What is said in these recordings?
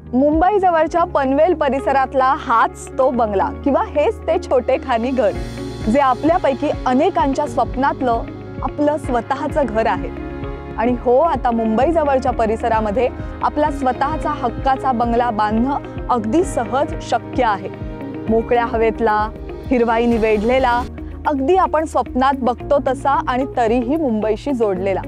मुंबई जवळच्या पनवेल परिसरातला हाच तो बंगला किंवा हेच ते छोटे खानी घर जे आपल्यापैकी अनेकांच्या स्वप्नातलं आपलं स्वतःचं घर आहे। आणि हो, आता मुंबई जवळच्या परिसरामध्ये आपला स्वतःचा हक्काचा बंगला बांधणं अगदी सहज शक्य आहे। मोकळ्या हवेतला, हिरवाईने वेढलेला, अगदी आपण स्वप्नात बघतो तसा आणि तरीही मुंबईशी जोडलेला।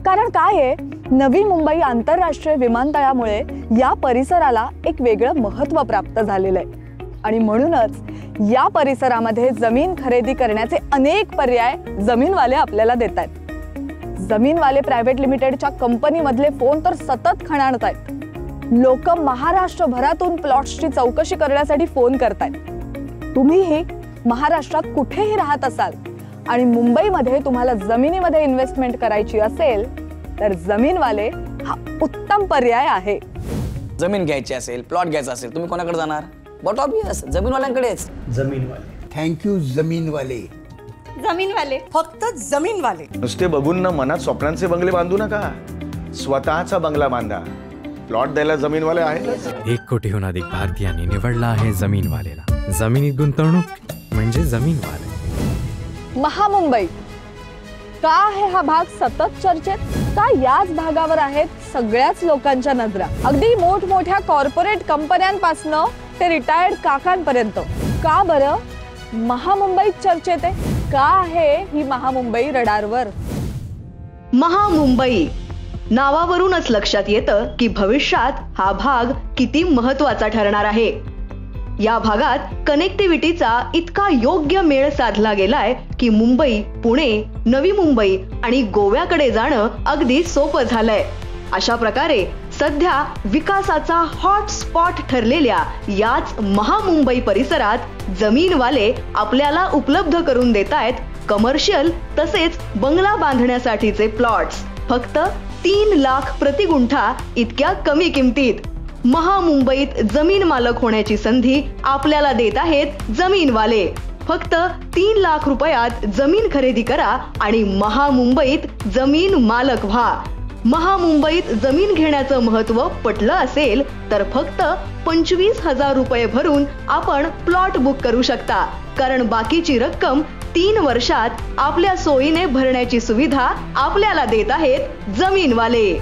कारण काय आहे, नवी मुंबई आंतरराष्ट्रीय विमानतळामुळे या परिसराला एक वेगळं महत्त्व प्राप्त झालेलं आहे आणि म्हणूनच या परिसरामध्ये जमीन खरेदी करण्याचे अनेक पर्याय जमीनवाले आपल्याला देत आहेत। जमीनवाले प्रायव्हेट लिमिटेडच्या कंपनीमधले फोन तर सतत खणाणत आहेत। लोक महाराष्ट्रभरातून प्लॉट्सची चौकशी करण्यासाठी फोन करतायत। तुम्हीही महाराष्ट्रात कुठेही राहत असाल आणि मुंबईमध्ये तुम्हाला जमिनीमध्ये इन्व्हेस्टमेंट करायची असेल तर जमीनवाले हा उत्तम पर्याय आहे। जमीन घ्यायची असेल, प्लॉट घ्यायचा असेल, तुम्ही कोणाकडे जाणार? बट ऑब्वियस जमीनवाल्यांकडेच। जमीनवाले। थँक्यू जमीनवाले। जमीनवाले, फक्त जमीनवाले। नुसते बघून ना मनात स्वप्नांचे बंगले बांधू नका, स्वतःचा बंगला बांधा। प्लॉट द्यायला जमीनवाले आहेत। 1 कोटीहून अधिक भारतीयांनी निवडला आहे जमीनवालेला। जमिनीत गुंतवणूक म्हणजे जमीनवाले। महामुंबई का आहे हा भाग सतत चर्चेत? का याच भागावर आहेत सगळ्याच लोकांच्या नजरा? अगदी मोठमोठ्या कॉर्पोरेट कंपन्यांपासून ते रिटायर्ड काकांपर्यंत। का बरं महामुंबई चर्चेत आहे? का आहे ही महामुंबई रडारवर? महामुंबई नावावरूनच लक्षात येतं की भविष्यात हा भाग किती महत्त्वाचा ठरणार आहे। या भागात कनेक्टिव्हिटीचा इतका योग्य मेळ साधला गेलाय की मुंबई, पुणे, नवी मुंबई आणि गोव्याकडे जाणं अगदी सोपं झालंय। अशा प्रकारे सध्या विकासाचा हॉट स्पॉट ठरलेल्या याच महामुंबई परिसरात जमीनवाले आपल्याला उपलब्ध करून देतायत कमर्शियल तसेच बंगला बांधण्यासाठीचे प्लॉट्स फक्त 3 लाख प्रति गुंठा इतक्या कमी किमतीत। महामुंबईत जमीन मालक होण्याची संधी आपल्याला देत आहेत जमीनवाले। फक्त 3 लाख रुपयात जमीन खरेदी करा आणि महामुंबईत जमीन मालक व्हा। महामुंबईत जमीन घेण्याचं महत्त्व पटलं असेल तर फक्त 25,000 रुपये भरून आपण प्लॉट बुक करू शकता, कारण बाकीची रक्कम 3 वर्षात आपल्या सोयीने भरण्याची सुविधा आपल्याला देत आहेत जमीनवाले।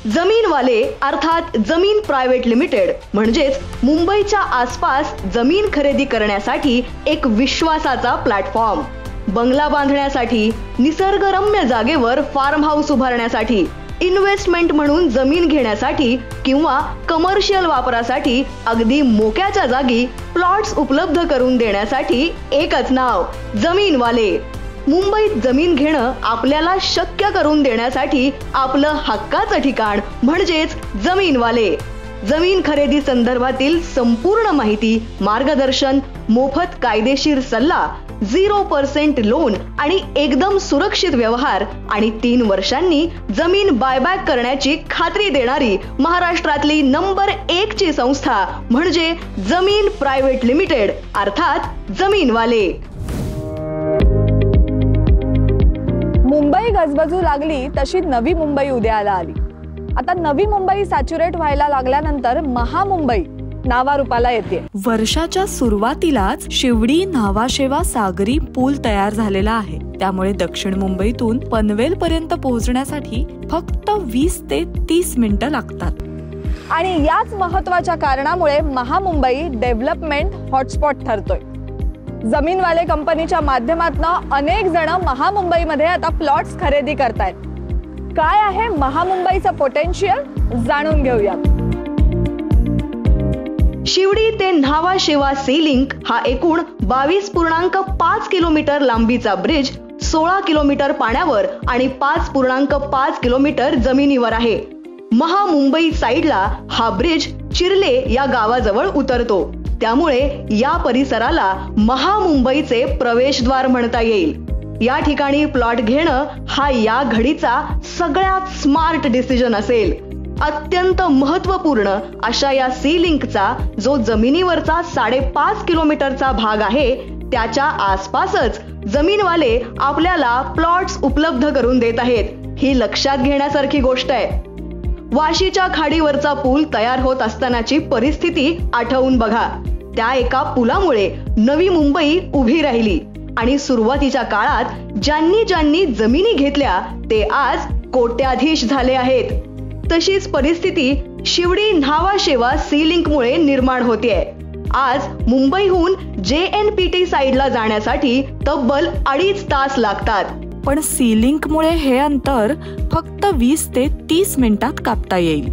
जमीनवाले अर्थात जमीन प्रायव्हेट लिमिटेड म्हणजेच मुंबईच्या आसपास जमीन खरेदी करण्यासाठी एक विश्वासाचा प्लॅटफॉर्म। बंगला बांधण्यासाठी, निसर्गरम्य जागेवर फार्म हाऊस उभारण्यासाठी, इन्व्हेस्टमेंट म्हणून जमीन घेण्यासाठी किंवा कमर्शियल वापरासाठी अगदी मोक्याच्या जागी प्लॉट्स उपलब्ध करून देण्यासाठी एकच नाव जमीनवाले। मुंबईत जमीन घेणं आपल्याला शक्य करून देण्यासाठी आपलं हक्काचं ठिकाण म्हणजेच जमीनवाले। जमीन खरेदी संदर्भातील संपूर्ण माहिती, मार्गदर्शन, मोफत कायदेशीर सल्ला, 0% लोन आणि एकदम सुरक्षित व्यवहार आणि 3 वर्षांनी जमीन बायबॅक करण्याची खात्री देणारी महाराष्ट्रातली नंबर 1 ची संस्था म्हणजे जमीन प्रायव्हेट लिमिटेड अर्थात जमीनवाले। मुंबई गजबजू लागली तशी नवी मुंबई उदयाला आली। आता नवी मुंबई सॅच्युरेट व्हायला लागल्यानंतर महामुंबई नावारूपाला येते। वर्षाच्या सुरुवातीलाच शिवडी नावाशेवा सागरी पूल तयार झालेला आहे, त्यामुळे दक्षिण मुंबईतून पनवेल पर्यंत पोहोचण्यासाठी फक्त 20 ते 30 मिनिटं लागतात। आणि याच महत्त्वाच्या कारणामुळे महामुंबई डेव्हलपमेंट हॉटस्पॉट ठरतोय। जमीनवाले कंपनीच्या माध्यमातून अनेक जण महामुंबईमध्ये आता प्लॉट्स खरेदी करतायत। काय आहे महामुंबईचं पोटेन्शियल जाणून घेऊया। शिवडी ते न्हावा शेवा सी लिंक हा एकूण 22.5 किलोमीटर लांबीचा ब्रिज 16 किलोमीटर पाण्यावर आणि 5.5 किलोमीटर जमिनीवर आहे। महामुंबई साईडला हा ब्रिज चिर्ले या गावाजवळ उतरतो, त्यामुळे या परिसराला महामुंबईचे प्रवेशद्वार म्हणता येईल। या ठिकाणी प्लॉट घेणं हा या घडीचा सगळ्यात स्मार्ट डिसिजन असेल। अत्यंत महत्त्वपूर्ण अशा या सी लिंकचा जो जमिनीवरचा 5.5 किलोमीटरचा भाग आहे त्याच्या आसपासच जमीनवाले आपल्याला प्लॉट्स उपलब्ध करून देत आहेत। ही लक्षात घेण्यासारखी गोष्ट आहे। वाशीच्या खाडीवरचा पूल तयार होत असतानाची परिस्थिती आठवून बघा. त्या एका पुलामुळे नवी मुंबई उभी राहिली आणि सुरुवातीच्या काळात ज्यांनी ज्यांनी जमिनी घेतल्या ते आज कोट्याधीश झाले आहेत. तशीच परिस्थिती शिवडी न्हावाशेवा सी लिंकमुळे निर्माण होतेय. आज मुंबईहून JNPT साइडला जाण्यासाठी तब्बल 2.5 तास लागतात. पण सी लिंकमुळे हे अंतर फक्त 20 ते 30 मिनिटात कापता येईल.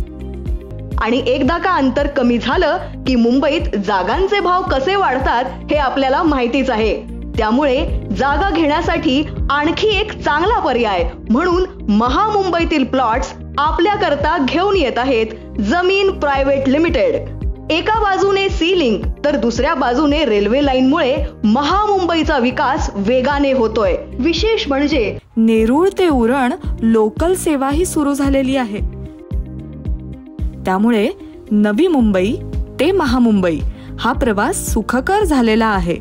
आणि एकदा का अंतर कमी झालं की मुंबईत जागांचे भाव कसे वाढतात हे आपल्याला माहितीच आहे. त्यामुळे जागा घेण्यासाठी आणखी एक चांगला पर्याय म्हणून महामुंबईतील प्लॉट्स आपल्याकरता घेऊन येत आहेत जमीन प्रायव्हेट लिमिटेड. एका बाजूने सी लिंक तर दुसऱ्या बाजूने रेल्वे लाईनमुळे महामुंबईचा विकास वेगाने होतोय. विशेष म्हणजे नेरूळ ते उरण लोकल सेवाही सुरू झालेली आहे. त्यामुळे नवी मुंबई ते महामुंबई हा प्रवास सुखकर झालेला आहे.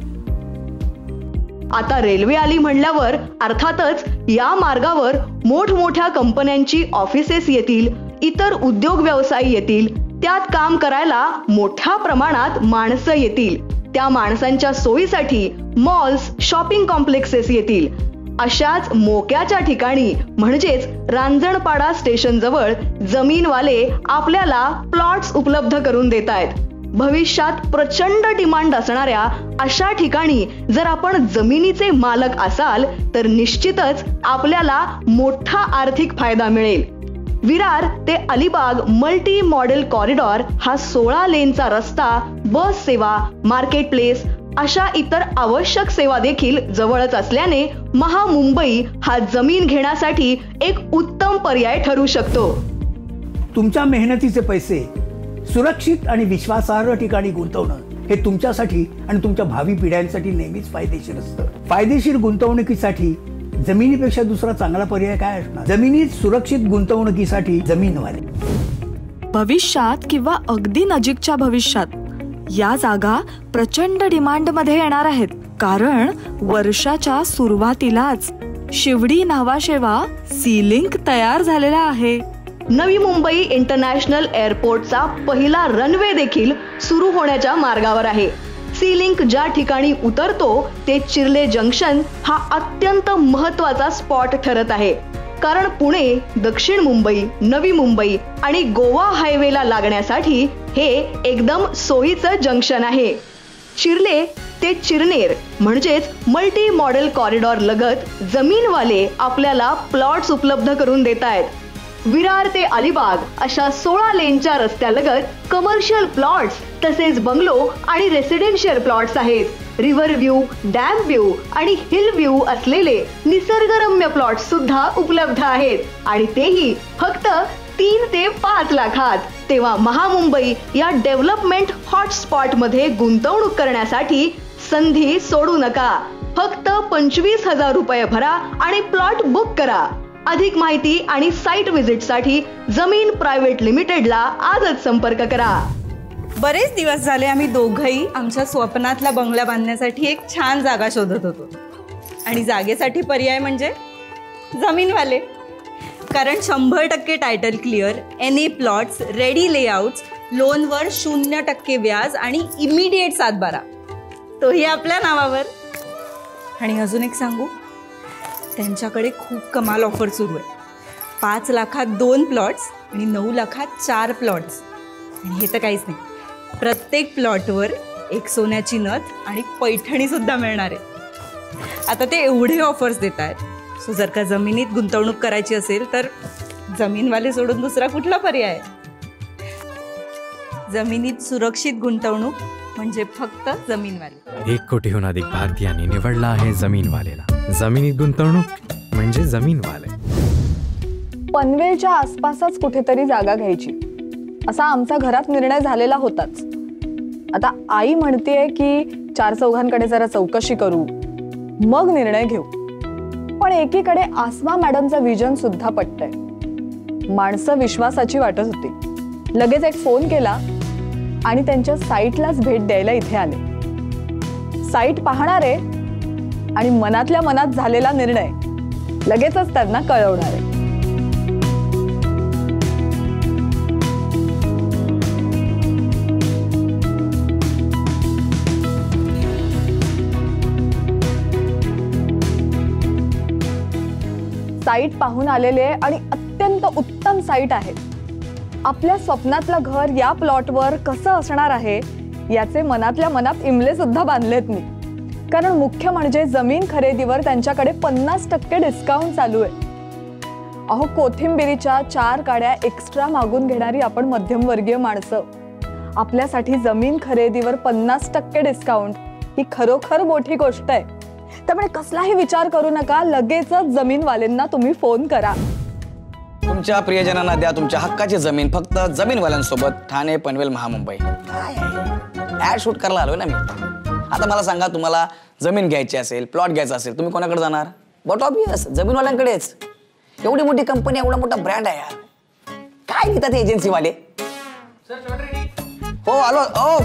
आता रेल्वे आली म्हणल्यावर अर्थातच या मार्गावर मोठमोठ्या कंपन्यांची ऑफिसेस येतील, इतर उद्योग व्यवसाय येतील. त्यात काम करायला मोठ्या प्रमाणात माणसं येतील. त्या माणसांच्या सोयीसाठी मॉल्स, शॉपिंग कॉम्प्लेक्सेस येतील. अशाच मोक्याच्या ठिकाणी म्हणजेच रांजणपाडा स्टेशन जवळ जमीनवाले आपल्याला प्लॉट्स उपलब्ध करून देत आहेत. भविष्यात प्रचंड डिमांड असणाऱ्या अशा ठिकाणी जर आपण जमिनीचे मालक असाल तर निश्चितच आपल्याला मोठा आर्थिक फायदा मिळेल. विरार ते अलिबाग मल्टी मॉडेल कॉरिडॉर हा 16 लेनचा रस्ता, बस सेवा, मार्केट प्लेस अशा इतर आवश्यक सेवा देखील जवळच असल्याने महामुंबई हा जमीन घेण्यासाठी एक उत्तम पर्याय ठरू शकतो. तुमच्या मेहनतीचे पैसे सुरक्षित आणि विश्वासार्ह ठिकाणी गुंतवणं हे तुमच्यासाठी आणि तुमच्या भावी पिढ्यांसाठी नेहमीच फायदेशीर असतं. फायदेशीर गुंतवणुकीसाठी जमिनीपेक्षा दुसरा चांगला पर्याय काय असणार? जमिनीत सुरक्षित गुंतवणुकीसाठी जमीनवाले. भविष्यात किंवा अगदी नजीकच्या भविष्यात या जागा प्रचंड डिमांडमध्ये येणार आहेत. कारण वर्षाच्या सुरुवातीलाच शिवडी न्हावाशेवा सी लिंक तयार झालेला आहे. नवी मुंबई इंटरनॅशनल एअरपोर्टचा पहिला रनवे देखील सुरू होण्याच्या मार्गावर आहे. सी लिंक ज्या ठिकाणी उतरतो ते चिर्ले जंक्शन हा अत्यंत महत्वाचा स्पॉट ठरत आहे. कारण पुणे, दक्षिण मुंबई, नवी मुंबई आणि गोवा हायवेला लागण्यासाठी हे एकदम सोयीचं जंक्शन आहे. चिर्ले ते चिरनेर म्हणजेच मल्टी मॉडेल कॉरिडॉर लगत जमीनवाले आपल्याला प्लॉट्स उपलब्ध करून देत आहेत. विरार ते अलिबाग अशा 16 लेनच्या रस्त्यालगत कमर्शियल प्लॉट्स तसेच बंगलो आणि रेसिडेन्शियल प्लॉट्स आहेत. रिव्हर व्ह्यू, डॅम व्ह्यू आणि हिल व्ह्यू असलेले निसर्गरम्य प्लॉट्स सुद्धा उपलब्ध आहेत आणि तेही फक्त 3 ते 5 लाखात. तेव्हा महामुंबई या डेव्हलपमेंट हॉटस्पॉट मध्ये गुंतवणूक करण्यासाठी संधी सोडू नका. फक्त 25,000 रुपये भरा आणि प्लॉट बुक करा. अधिक माहिती आणि साइट व्हिजिट साठी जमीन प्रायव्हेट लिमिटेडला आजच संपर्क करा. बरेच दिवस झाले आम्ही दोघंही आमच्या स्वप्नातला बंगला बांधण्यासाठी एक छान जागा शोधत होतो. आणि जागेसाठी पर्याय म्हणजे जमीनवाले. कारण 100% title clear, NA plots, ready layouts, लोनवर 0% व्याज आणि इमिडिएट 7/12, तोही आपल्या नावावर. आणि अजून एक सांगू, त्यांच्याकडे खूप कमाल ऑफर सुरू आहे. 5 लाखात 2 प्लॉट्स आणि 9 लाखात 4 प्लॉट्स. आणि हे तर काहीच नाही, प्रत्येक प्लॉटवर एक सोन्याची नथ आणि पैठणी सुद्धा मिळणार आहे. आता ते एवढे ऑफर्स देत आहेत. सो जर का जमिनीत गुंतवणूक करायची असेल तर जमीनवाले सोडून दुसरा कुठला पर्याय? जमिनीत सुरक्षित गुंतवणूक म्हणजे फक्त जमीनवाले. 1 कोटीहून अधिक भारतीयांनी निवडला आहे जमीनवालेला. जमिनीत गुंतवणूक म्हणजे जमीनवाले. पनवेलच्या आसपासच कुठेतरी जागा घ्यायची असा आमचा घरात निर्णय झालेला होताच. आता आई म्हणतेय की 4 चौघांकडे जरा चौकशी करू, मग निर्णय घेऊ. पण एकीकडे आसमा मॅडमचं विजन सुद्धा पटतंय. माणसं विश्वासाची वाटत होती. लगेच एक फोन केला आणि त्यांच्या साईटलाच भेट द्यायला इथे आले. साईट पाहणार आहे आणि मनातल्या मनात झालेला निर्णय लगेचच त्यांना कळवणार आहे. साईट पाहून आलेले आणि अत्यंत उत्तम साईट आहे. आपल्या स्वप्नातलं घर या प्लॉटवर कसं असणार आहे याचे मनातल्या मनात इमले सुद्धा बांधलेत मी. कारण मुख्य म्हणजे जमीन खरेदीवर त्यांच्याकडे 50% डिस्काउंट चालू आहे. अहो, कोथिंबिरीच्या 4 काड्या एक्स्ट्रा मागून घेणारी आपण मध्यमवर्गीय माणसं, आपल्यासाठी जमीन खरेदीवर 50% डिस्काउंट ही खरोखर मोठी गोष्ट आहे. त्यामुळे कसलाही विचार करू नका, लगेचच जमीनवाल्यांना तुम्ही फोन करा. तुमच्या प्रियजनांना द्या तुमच्या हक्काची जमीन फक्त जमीनवाल्यांसोबत. ठाणे, पनवेल, महामुंबई. ऍड शूट करायला आलोय ना मी. आता मला सांगा, तुम्हाला जमीन घ्यायची असेल, प्लॉट घ्यायचा असेल, तुम्ही कोणाकडे जाणार? बट ऑब्वियस जमीनवाल्यांकडेच. एवढी मोठी कंपनी, एवढा मोठा ब्रँड आहे यार. काय घेतात एजन्सीवाले? हो आलो. ओ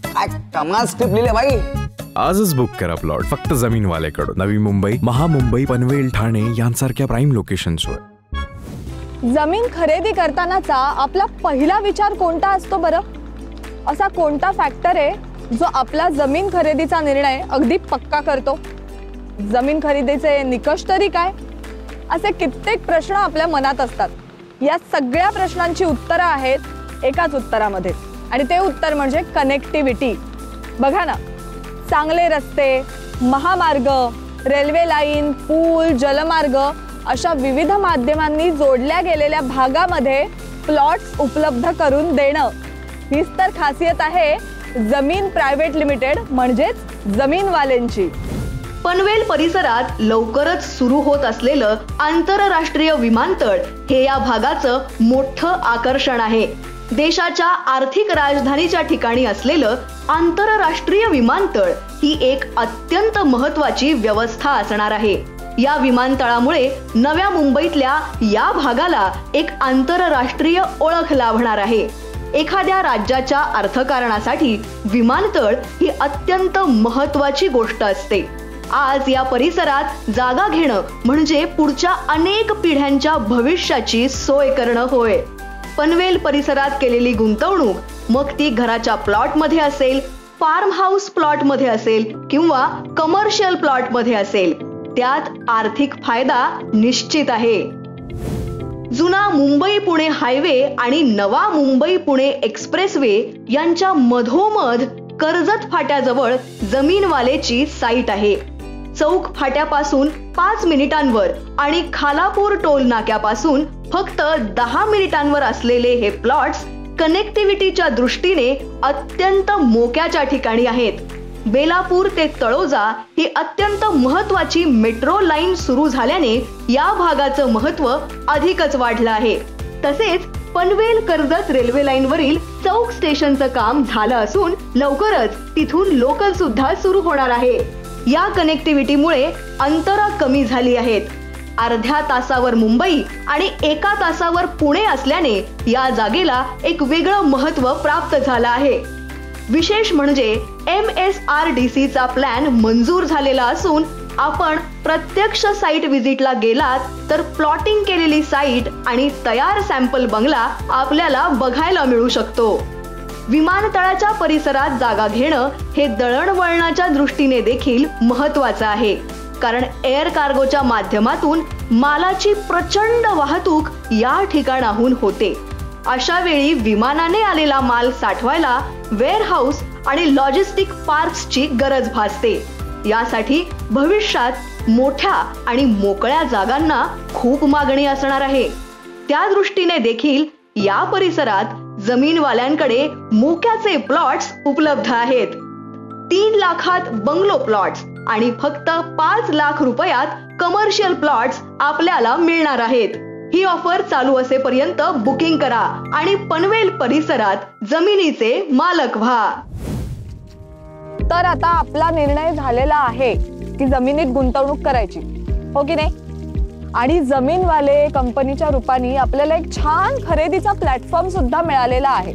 काय कमाल स्क्रिप्ट लिहिले भाई. आजच बुक करा प्लॉट फक्त जमीनवाल्याकडून. नवी मुंबई, महामुंबई, पनवेल, ठाणे यांसारख्या प्राईम लोकेशन्सवर. जमीन खरेदी करतानाचा आपला पहिला विचार कोणता असतो बरं? असा कोणता फॅक्टर आहे जो आपला जमीन खरेदीचा निर्णय अगदी पक्का करतो? जमीन खरेदीचे निकष तरी काय? असे कित्येक प्रश्न आपल्या मनात असतात. या सगळ्या प्रश्नांची उत्तरं आहेत एकाच उत्तरामध्ये, आणि ते उत्तर म्हणजे कनेक्टिव्हिटी. बघा ना, चांगले रस्ते, महामार्ग, रेल्वे लाईन, पूल, जलमार्ग अशा विविध माध्यमांनी जोडल्या गेलेल्या भागामध्ये प्लॉट्स उपलब्ध करून देणं, हीच तर खासियत आहे जमीन प्रायव्हेट लिमिटेड म्हणजेच जमीनवाल्यांची. पनवेल परिसरात लवकरच सुरू होत असलेलं आंतरराष्ट्रीय विमानतळ हे या भागाचं मोठं आकर्षण आहे. देशाच्या आर्थिक राजधानीच्या ठिकाणी असलेलं आंतरराष्ट्रीय विमानतळ ही एक अत्यंत महत्त्वाची व्यवस्था असणार आहे. या विमानतळामुळे नव्या मुंबईतल्या या भागाला एक आंतरराष्ट्रीय ओळख लाभणार आहे. एखाद्या राज्याच्या अर्थकारणासाठी विमानतळ ही अत्यंत महत्त्वाची गोष्ट असते. आज या परिसरात जागा घेणं म्हणजे पुढच्या अनेक पिढ्यांच्या भविष्याची सोय करणं होय. पनवेल परिसरात केलेली गुंतवणूक, मग ती घराच्या प्लॉटमध्ये असेल, फार्म हाऊस प्लॉटमध्ये असेल किंवा कमर्शियल प्लॉटमध्ये असेल, त्यात आर्थिक फायदा निश्चित आहे. जुना मुंबई पुणे हायवे आणि नवा मुंबई पुणे एक्सप्रेसवे यांच्या मधोमध कर्जत फाट्याजवळ जमीनवालेची साईट आहे. चौक फाट्यापासून 5 मिनिटांवर आणि खालापूर टोल नाक्यापासून फक्त 10 मिनिटांवर असलेले हे प्लॉट्स कनेक्टिव्हिटीच्या दृष्टीने अत्यंत मोक्याच्या ठिकाणी आहेत. बेलापूर ते तळोजा ही अत्यंत महत्त्वाची मेट्रो लाईन सुरू झाल्याने या भागाचं महत्त्व अधिकच वाढलं आहे. तसेच पनवेल कर्जत रेल्वे लाईन वरील चौक स्टेशनचं काम झालं असून लवकरच तिथून लोकल सुद्धा सुरू होणार आहे. या कनेक्टिव्हिटीमुळे अंतरं कमी झाली आहेत. अर्ध्या तासावर मुंबई आणि 1 तासावर पुणे असल्याने या जागेला एक वेगळं महत्त्व प्राप्त झालं आहे. विशेष म्हणजे MSRDC चा प्लॅन मंजूर झालेला असून आपण प्रत्यक्ष साईट व्हिजिटला गेलात तर प्लॉटिंग केलेली साईट आणि तयार सॅम्पल बंगला आपल्याला बघायला मिळू शकतो. विमानतळाच्या परिसरात जागा घेणं हे दळणवळणाच्या दृष्टीने देखील महत्त्वाचं आहे. कारण एअर कार्गोच्या माध्यमातून मालाची प्रचंड वाहतूक या ठिकाणाहून होते. अशा वेळी विमानाने आलेला माल साठवायला वेअरहाऊस आणि लॉजिस्टिक पार्क्सची गरज भासते. यासाठी भविष्यात मोठ्या आणि मोकळ्या जागांना खूप मागणी असणार आहे. त्या दृष्टीने देखील या परिसरात जमीनवाल्यांकडे मोक्याचे प्लॉट्स उपलब्ध आहेत. 3 लाखात बंगलो प्लॉट्स आणि फक्त 5 लाख रुपयात कमर्शियल प्लॉट्स आपल्याला मिळणार आहेत. ही ऑफर चालू असेपर्यंत बुकिंग करा आणि पनवेल परिसरात जमिनीचे मालक व्हा. तर आता आपला निर्णय झालेला आहे की जमिनीत गुंतवणूक करायची, हो की नाही? आणि जमीनवाले कंपनीच्या रूपाने आपल्याला एक छान खरेदीचा प्लॅटफॉर्म सुद्धा मिळालेला आहे.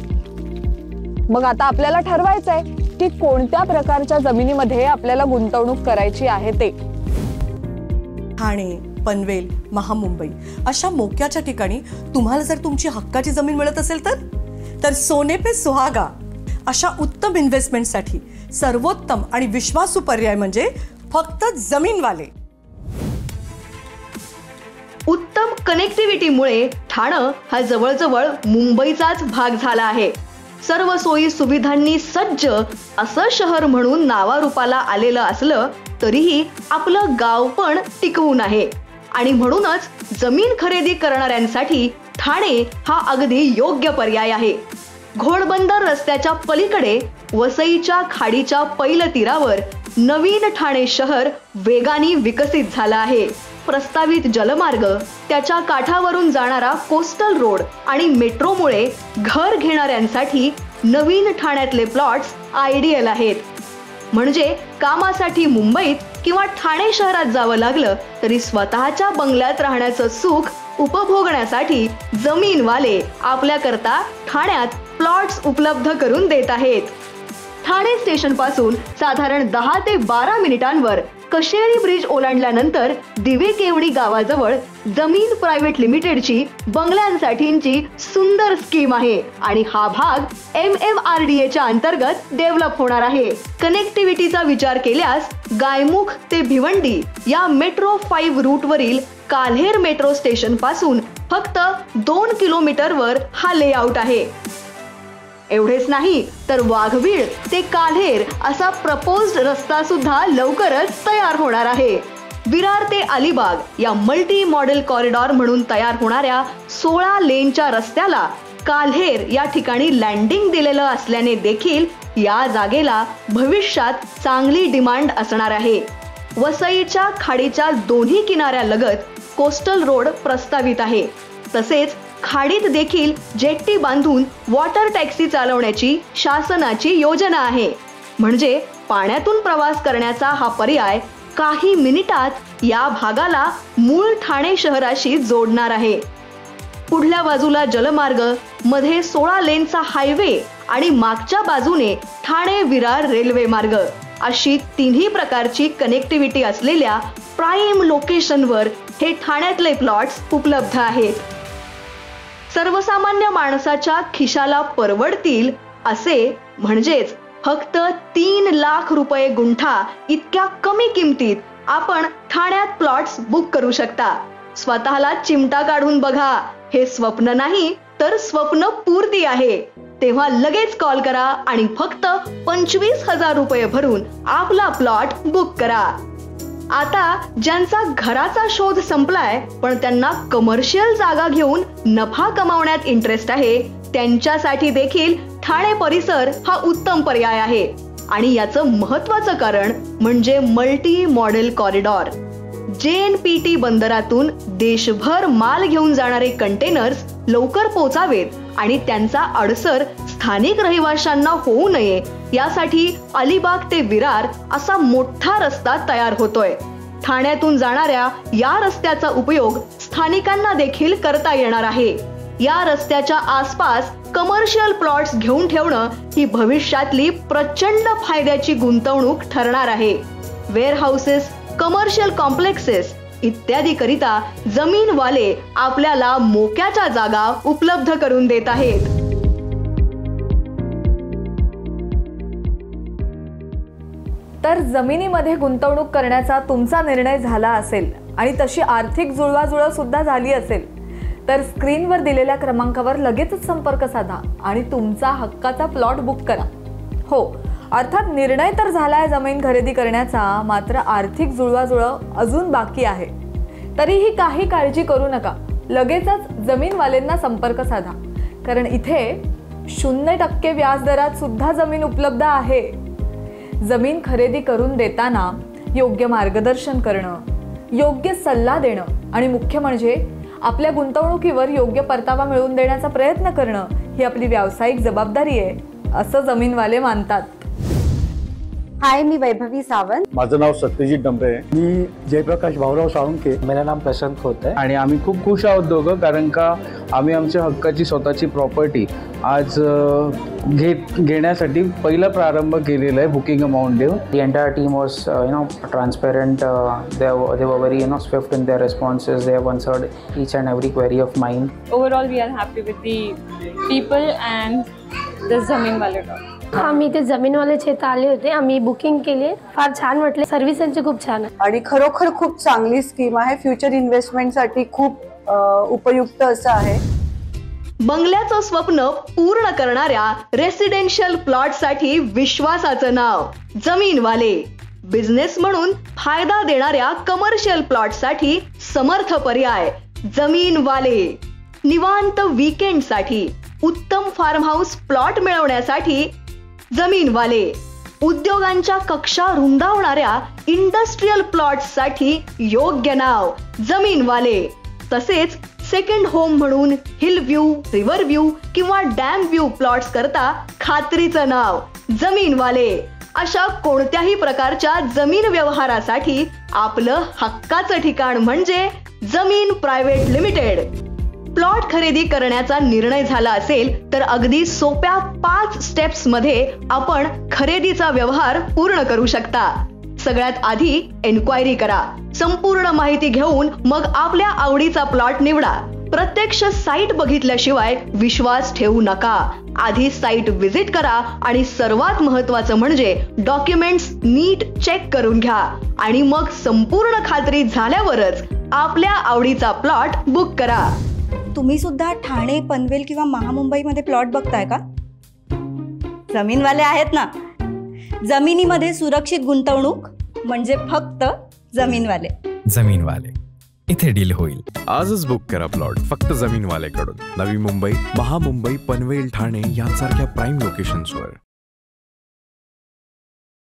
मग आता आपल्याला ठरवायचंय की कोणत्या प्रकारच्या जमिनीमध्ये आपल्याला गुंतवणूक करायची आहे ते. ठाणे, पनवेल, महामुंबई अशा मोक्याच्या ठिकाणी तुम्हाला जर तुमची हक्काची जमीन मिळत असेल तर सोने पे सुहागा अशा उत्तम इन्व्हेस्टमेंटसाठी सर्वोत्तम आणि विश्वासू पर्याय म्हणजे फक्त जमीनवाले. उत्तम कनेक्टिव्हिटीमुळे ठाणं हा जवळजवळ मुंबईचाच भाग झाला आहे. सर्व सोयी सुविधांनी सज्ज असं शहर म्हणून नावारूपाला आलेलं असलं तरीही आपलं गाव पण टिकवून आहे. आणि म्हणूनच जमीन खरेदी करणाऱ्यांसाठी ठाणे हा अगदी योग्य पर्याय आहे. घोडबंदर रस्त्याच्या पलीकडे वसईच्या खाडीच्या पैलतीरावर नवीन ठाणे शहर वेगाने विकसित झालं आहे. प्रस्तावित जलमार्ग, त्याच्या काठावरून जाणारा कोस्टल रोड आणि मेट्रोमुळे घर घेणाऱ्यांसाठी नवीन ठाण्यातले प्लॉट्स आयडियल आहेत. म्हणजे कामासाठी मुंबईत किंवा ठाणे शहरात जावं लागलं तरी स्वतःच्या बंगल्यात राहण्याचं सुख उपभोगण्यासाठी जमीनवाले आपल्याकरता ठाण्यात प्लॉट्स उपलब्ध करून देत आहेत. ठाणे स्टेशन पासून साधारण 10 ते 12 मिनिटांवर कशेळी ब्रिज ओलांडल्यानंतर दिवेकेवडी गावाजवळ जमीन प्रायव्हेट लिमिटेडची बंगल्यांसाठीची सुंदर स्कीम आहे आणि हा भाग MMRDAच्या अंतर्गत डेव्हलप होणार आहे. कनेक्टिव्हिटीचा विचार केल्यास गायमुख ते भिवंडी या मेट्रो 5 रूटवरील काल्हेर मेट्रो स्टेशन पासून फक्त 2 किलोमीटरवर हा लेआउट आहे. एवढेच नाही तर वाघवीळ ते काल्हेर असा प्रपोज्ड रस्ता सुद्धा लवकरच तयार होणार आहे. विरार ते अलिबाग या मल्टी मॉडेल कॉरिडॉर म्हणून तयार होणाऱ्या 16 लेनच्या रस्त्याला काल्हेर या ठिकाणी लँडिंग दिलेलं असल्याने देखील या जागेला भविष्यात चांगली डिमांड असणार आहे. वसईच्या खाडीच्या दोन्ही किनाऱ्यालगत कोस्टल रोड प्रस्तावित आहे. तसेच खाडीत देखील जेट्टी बांधून वॉटर टॅक्सी चालवण्याची शासनाची योजना आहे. म्हणजे पाण्यातून प्रवास करण्याचा हा पर्याय काही मिनिटात या भागाला मूळ ठाणे शहराशी जोडणार आहे. पुढल्या बाजूला जलमार्ग, मध्ये 16 लेनचा हायवे आणि मागच्या बाजूने ठाणे विरार रेल्वे मार्ग अशी तिन्ही प्रकारची कनेक्टिव्हिटी असलेल्या प्राईम लोकेशनवर हे ठाण्यातले प्लॉट्स उपलब्ध आहेत. सर्वसामान्य माणसाच्या खिशाला परवडतील असे म्हणजेच फक्त 3 लाख रुपये गुंठा इतक्या कमी किमतीत आपण ठाण्यात प्लॉट्स बुक करू शकता. स्वतःला चिमटा काढून बघा, हे स्वप्न नाही तर स्वप्न पूर्ती आहे. तेव्हा लगेच कॉल करा आणि फक्त 25,000 रुपये भरून आपला प्लॉट बुक करा. आता ज्यांचा घराचा शोध संपलाय पण त्यांना कमर्शियल जागा घेऊन नफा कमावण्यात इंटरेस्ट आहे, त्यांच्यासाठी देखील ठाणे परिसर हा उत्तम पर्याय आहे. आणि याचं महत्वाचं कारण म्हणजे मल्टी मॉडेल कॉरिडॉर. JNPT बंदरातून देशभर माल घेऊन जाणारे कंटेनर्स लवकर पोहोचावेत आणि त्यांचा अडसर स्थानिक रहिवाशांना होऊ नये यासाठी अलिबाग ते विरार असा मोठा रस्ता तयार होतोय. ठाण्यातून जाणाऱ्या या रस्त्याचा उपयोग स्थानिकांना देखील करता येणार आहे. या रस्त्याच्या आसपास कमर्शियल प्लॉट्स घेऊन ठेवणं ही भविष्यातली प्रचंड फायद्याची गुंतवणूक ठरणार आहे. वेअरहाऊसेस, कमर्शियल कॉम्प्लेक्सेस इत्यादी करिता जमीनवाले आपल्याला मोक्याच्या जागा उपलब्ध करून देत आहेत. तर जमिनीमध्ये गुंतवणूक करण्याचा तुमचा निर्णय झाला असेल आणि तशी आर्थिक जुळवाजुळव सुद्धा झाली असेल तर स्क्रीनवर दिलेल्या क्रमांकावर लगेचच संपर्क साधा आणि तुमचा हक्काचा प्लॉट बुक करा. हो, अर्थात निर्णय तर झालाय जमीन खरेदी करण्याचा, मात्र आर्थिक जुळवाजुळव अजून बाकी आहे. तरीही काही काळजी करू नका, लगेचच जमीनवाल्यांना संपर्क साधा, कारण इथे 0% व्याजदरात सुद्धा जमीन उपलब्ध आहे. जमीन खरेदी करून देताना योग्य मार्गदर्शन करणं, योग्य सल्ला देणं आणि मुख्य म्हणजे आपल्या गुंतवणुकीवर योग्य परतावा मिळवून देण्याचा प्रयत्न करणं ही आपली व्यावसायिक जबाबदारी आहे, असं जमीनवाले मानतात. हाय, मी वैभवी सावंत. माझं नाव सत्यजित डंबरे. मी जयप्रकाश भाऊराव साळुंके. मेरा नाम प्रशांत खोत आहे. आणि आम्ही खूप खुश आहोत दोघं, कारण का आम्ही आमच्या हक्काची स्वतःची प्रॉपर्टी आज घेण्यासाठी पहिला प्रारंभ केलेला आहे बुकिंग अमाउंट देऊन. The entire team was transparent. They were very swift in their responses. They have answered each and every query of mine. Overall, we are happy with the people and the Zaminwale talk. आम्ही इथे जमीनवाल्याच्या इथे आले होते, आम्ही booking केली. फार छान वाटले, सर्व्हिस यांची खूप छान आहे आणि खरोखर खूप चांगली स्कीम आहे. फ्युचर इन्व्हेस्टमेंटसाठी खूप उपयुक्त असं आहे. बंगल्याचं स्वप्न पूर्ण करणाऱ्या रेसिडेन्शियल प्लॉट साठी विश्वासाचं नाव जमीनवाले. बिझनेस म्हणून फायदा देणाऱ्या कमर्शियल प्लॉट साठी समर्थ पर्याय जमीनवाले. निवांत वीकेंड साठी उत्तम फार्म हाऊस प्लॉट मिळवण्यासाठी जमीनवाले. उद्योगांच्या कक्षा रुंदावणाऱ्या इंडस्ट्रियल प्लॉट साठी योग्य नाव जमीनवाले. तसेच सेकंड होम म्हणून हिल व्ह्यू, रिव्हर व्ह्यू किंवा डॅम व्ह्यू प्लॉट्स करता खात्रीचं नाव जमीनवाले. अशा कोणत्याही प्रकारच्या जमीन व्यवहारासाठी आपलं हक्काचं ठिकाण म्हणजे जमीन प्रायव्हेट लिमिटेड. प्लॉट खरेदी करण्याचा निर्णय झाला असेल तर अगदी सोप्या 5 स्टेप्स मध्ये आपण खरेदीचा व्यवहार पूर्ण करू शकता. सगळ्यात आधी एन्क्वायरी करा. संपूर्ण माहिती घेऊन मग आपल्या आवडीचा प्लॉट निवडा. प्रत्यक्ष साईट बघितल्याशिवाय विश्वास ठेवू नका. आधी साईट व्हिजिट करा आणि सर्वात महत्त्वाचं म्हणजे डॉक्युमेंट्स नीट चेक करून घ्या आणि मग संपूर्ण खात्री झाल्यावरच आपल्या आवडीचा प्लॉट बुक करा. तुम्ही सुद्धा ठाणे, पनवेल किंवा महामुंबईमध्ये प्लॉट बघताय का? जमीनवाले आहेत ना. जमिनीमध्ये सुरक्षित गुंतवणूक म्हणजे फक्त जमीनवाले. जमीनवाले, इथे डील होईल. आजच बुक करा प्लॉट फक्त जमीनवालेकडून. नवी मुंबई, महामुंबई, पनवेल, ठाणे यांसारख्या प्राईम लोकेशन्सवर.